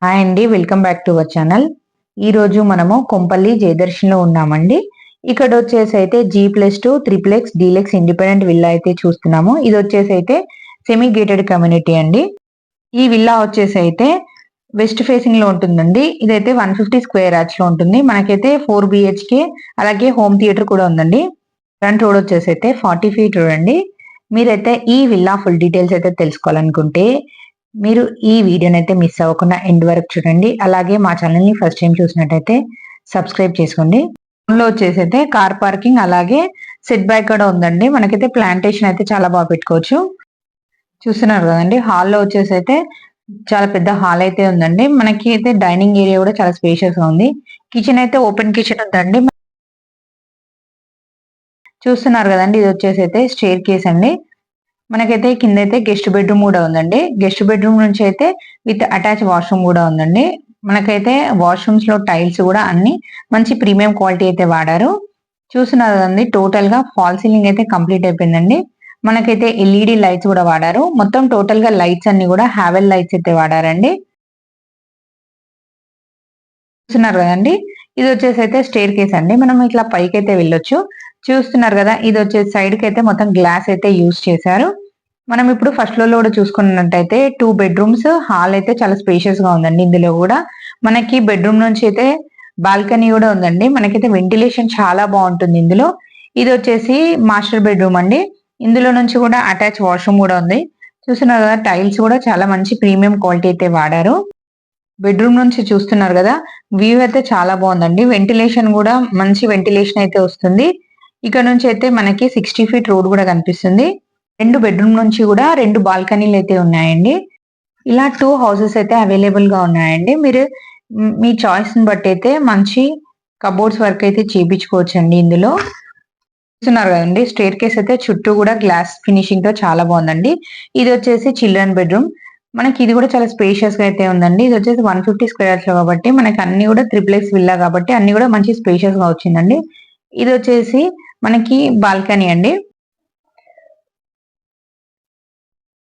Hi అండి, welcome back to our channel. ఈ రోజు మనము కొంపల్లి జయదర్శన్లో ఉన్నామండి. ఇక్కడ వచ్చేసి అయితే G+2 triplex deluxe independent villa అయితే చూస్తున్నాము. ఇది వచ్చేసి అయితే సెమీ గేటెడ్ కమ్యూనిటీ అండి. ఈ విల్లా వచ్చేసి అయితే వెస్ట్ ఫేసింగ్ లో ఉంటుందండి. ఇదైతే 150 స్క్వేర్ యార్డ్స్ లో ఉంటుంది. మనకైతే 4 BHK అలాగే హోమ్ థియేటర్ కూడా ఉందండి. ఫ్రంట్ రోడ్ వచ్చేసి అయితే 40 ఫీట్ రోడ్ అండి. మీరైతే ఈ విల్లా ఫుల్ డీటెయిల్స్ అయితే తెలుసుకోవాలనుకుంటే మీరు ఈ వీడియోని అయితే మిస్ అవ్వకుండా ఎండ్ వరకు చూడండి. అలాగే మా ఛానల్ ని ఫస్ట్ టైం చూసినట్టయితే సబ్స్క్రైబ్ చేసుకోండి. లో వచ్చేసి అయితే కార్ పార్కింగ్ అలాగే సెట్ బ్యాక్ కూడా ఉందండి. మనకైతే ప్లాంటేషన్ అయితే చాలా బాగా పెట్టుకోవచ్చు. చూస్తున్నారు కదండి, హాల్లో వచ్చేసి అయితే చాలా పెద్ద హాల్ అయితే ఉందండి. మనకి అయితే డైనింగ్ ఏరియా కూడా చాలా స్పేషియస్ గా ఉంది. కిచెన్ అయితే ఓపెన్ కిచెన్ ఉందండి. చూస్తున్నారు కదండి, ఇది వచ్చేసి అయితే స్టేర్ కేస్ అండి. మనకైతే కింద అయితే గెస్ట్ బెడ్రూమ్ కూడా ఉందండి. గెస్ట్ బెడ్రూమ్ నుంచి అయితే విత్ అటాచ్ వాష్రూమ్ కూడా ఉందండి. మనకైతే వాష్రూమ్స్ లో టైల్స్ కూడా అన్ని మంచి ప్రీమియం క్వాలిటీ అయితే వాడారు. చూస్తున్నారు కదండి, టోటల్ గా ఫాల్ సీలింగ్ అయితే కంప్లీట్ అయిపోయిందండి. మనకైతే LED లైట్స్ కూడా వాడారు. మొత్తం టోటల్ గా లైట్స్ అన్ని కూడా హావెల్ లైట్స్ అయితే వాడారండి. చూస్తున్నారు కదండి, ఇది వచ్చేసి అయితే స్టేర్ కేస్ అండి. మనం ఇట్లా పైకి అయితే వెళ్ళొచ్చు. చూస్తున్నారు కదా, ఇది వచ్చేసి సైడ్ కి అయితే మొత్తం గ్లాస్ అయితే యూజ్ చేశారు. మనం ఇప్పుడు ఫస్ట్ ఫ్లోర్ లో కూడా చూసుకున్నట్టయితే 2 బెడ్రూమ్స్ హాల్ అయితే చాలా స్పేషియస్ గా ఉందండి. ఇందులో కూడా మనకి బెడ్రూమ్ నుంచి అయితే బాల్కనీ కూడా ఉందండి. మనకైతే వెంటిలేషన్ చాలా బాగుంటుంది ఇందులో. ఇది వచ్చేసి మాస్టర్ బెడ్రూమ్ అండి. ఇందులో నుంచి కూడా అటాచ్ వాష్రూమ్ కూడా ఉంది. చూస్తున్నారు కదా, టైల్స్ కూడా చాలా మంచి ప్రీమియం క్వాలిటీ అయితే వాడారు. బెడ్రూమ్ నుంచి చూస్తున్నారు కదా, వ్యూ అయితే చాలా బాగుందండి. వెంటిలేషన్ కూడా మంచి వెంటిలేషన్ అయితే వస్తుంది. ఇక్కడ నుంచి అయితే మనకి 60 ఫీట్ రోడ్ కూడా కనిపిస్తుంది. 2 బెడ్రూమ్ నుంచి కూడా 2 బాల్కనీలు అయితే ఉన్నాయండి. ఇలా 2 హౌసెస్ అయితే అవైలబుల్ గా ఉన్నాయండి. మీరు మీ చాయిస్ ని బట్టి అయితే మంచి కబోర్డ్స్ వర్క్ అయితే చేయించుకోవచ్చండి. ఇందులో చూస్తున్నారు కదండి, స్టేర్ కేస్ అయితే చుట్టూ కూడా గ్లాస్ ఫినిషింగ్ తో చాలా బాగుందండి. ఇది వచ్చేసి చిల్డ్రన్ బెడ్రూమ్. మనకి ఇది కూడా చాలా స్పేషియస్ గా అయితే ఉందండి. ఇది వచ్చేసి 150 స్క్వేర్ యార్డ్స్ కాబట్టి మనకి అన్ని కూడా త్రిప్లెక్స్ విల్లా కాబట్టి అన్ని కూడా మంచి స్పేషియస్ గా వచ్చిందండి. ఇది వచ్చేసి మనకి బాల్కనీ అండి.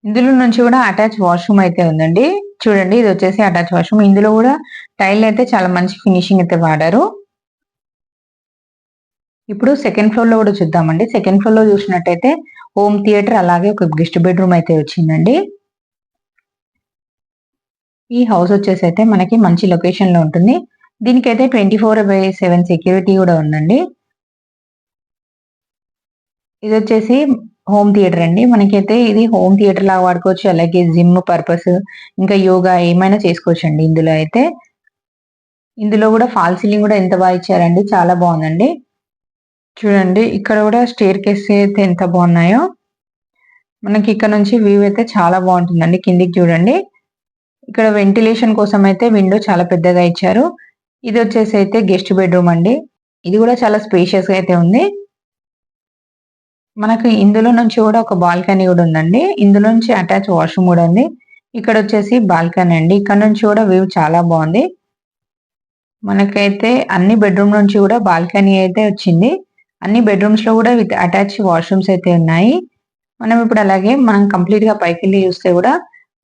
ఇందులో నుంచి కూడా అటాచ్ వాష్రూమ్ అయితే ఉందండి. చూడండి, ఇది వచ్చేసి అటాచ్ వాష్రూమ్. ఇందులో కూడా టైల్ అయితే చాలా మంచి ఫినిషింగ్ అయితే వాడారు. ఇప్పుడు సెకండ్ ఫ్లోర్ లో కూడా చూద్దామండి. సెకండ్ ఫ్లోర్ లో చూసినట్టయితే హోమ్ థియేటర్ అలాగే ఒక గెస్ట్ బెడ్రూమ్ అయితే వచ్చిందండి. ఈ హౌస్ వచ్చేసి అయితే మనకి మంచి లొకేషన్ లో ఉంటుంది. దీనికైతే 24/7 సెక్యూరిటీ కూడా ఉందండి. ఇది వచ్చేసి హోమ్ థియేటర్ అండి. మనకైతే ఇది హోమ్ థియేటర్ లాగా వాడుకోవచ్చు. అలాగే జిమ్ పర్పస్ ఇంకా యోగా ఏమైనా చేసుకోవచ్చు అండి. ఇందులో అయితే ఇందులో కూడా ఫాల్ సీలింగ్ కూడా ఎంత బాగా ఇచ్చారండి, చాలా బాగుందండి. చూడండి, ఇక్కడ కూడా స్టేర్ కేస్ అయితే ఎంత బాగున్నాయో. మనకి ఇక్కడ నుంచి వ్యూ అయితే చాలా బాగుంటుందండి. కిందికి చూడండి, ఇక్కడ వెంటిలేషన్ కోసం అయితే విండో చాలా పెద్దగా ఇచ్చారు. ఇది వచ్చేసి అయితే గెస్ట్ బెడ్రూమ్ అండి. ఇది కూడా చాలా స్పేషియస్ గా అయితే ఉంది. మనకు ఇందులో నుంచి కూడా ఒక బాల్కనీ కూడా ఉందండి. ఇందులో నుంచి అటాచ్ వాష్రూమ్ కూడా ఉంది. ఇక్కడ వచ్చేసి బాల్కనీ అండి. ఇక్కడ నుంచి కూడా వ్యూ చాలా బాగుంది. మనకైతే అన్ని బెడ్రూమ్ నుంచి కూడా బాల్కనీ అయితే వచ్చింది. అన్ని బెడ్రూమ్స్ లో కూడా విత్ అటాచ్ వాష్రూమ్స్ అయితే ఉన్నాయి. మనం ఇప్పుడు అలాగే మనం కంప్లీట్ గా పైకి వెళ్ళి చూస్తే కూడా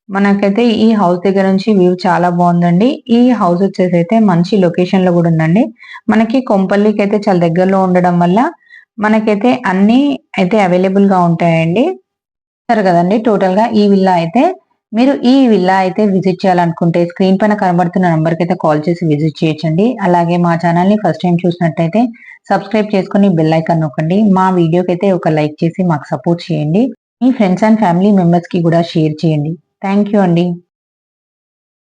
మనకైతే ఈ హౌస్ దగ్గర నుంచి వ్యూ చాలా బాగుందండి. ఈ హౌస్ వచ్చేసి అయితే మంచి లొకేషన్ లో కూడా ఉందండి. మనకి కొంపల్లికి అయితే చాలా దగ్గరలో ఉండడం వల్ల మనకైతే అన్ని అయితే అవైలబుల్ గా ఉంటాయండి. సరే కదండి, టోటల్ గా ఈ విల్లా అయితే మీరు ఈ విల్లా అయితే విజిట్ చేయాలనుకుంటే స్క్రీన్ పైన కనబడుతున్న నంబర్ కి అయితే కాల్ చేసి విజిట్ చేయొచ్చండి. అలాగే మా ఛానల్ ని ఫస్ట్ టైం చూసినట్టయితే సబ్స్క్రైబ్ చేసుకుని బెల్ ఐకాన్ నొక్కండి. మా వీడియోకి అయితే ఒక లైక్ చేసి మాకు సపోర్ట్ చేయండి. మీ ఫ్రెండ్స్ అండ్ ఫ్యామిలీ మెంబర్స్ కి కూడా షేర్ చేయండి. థ్యాంక్ యూ అండి.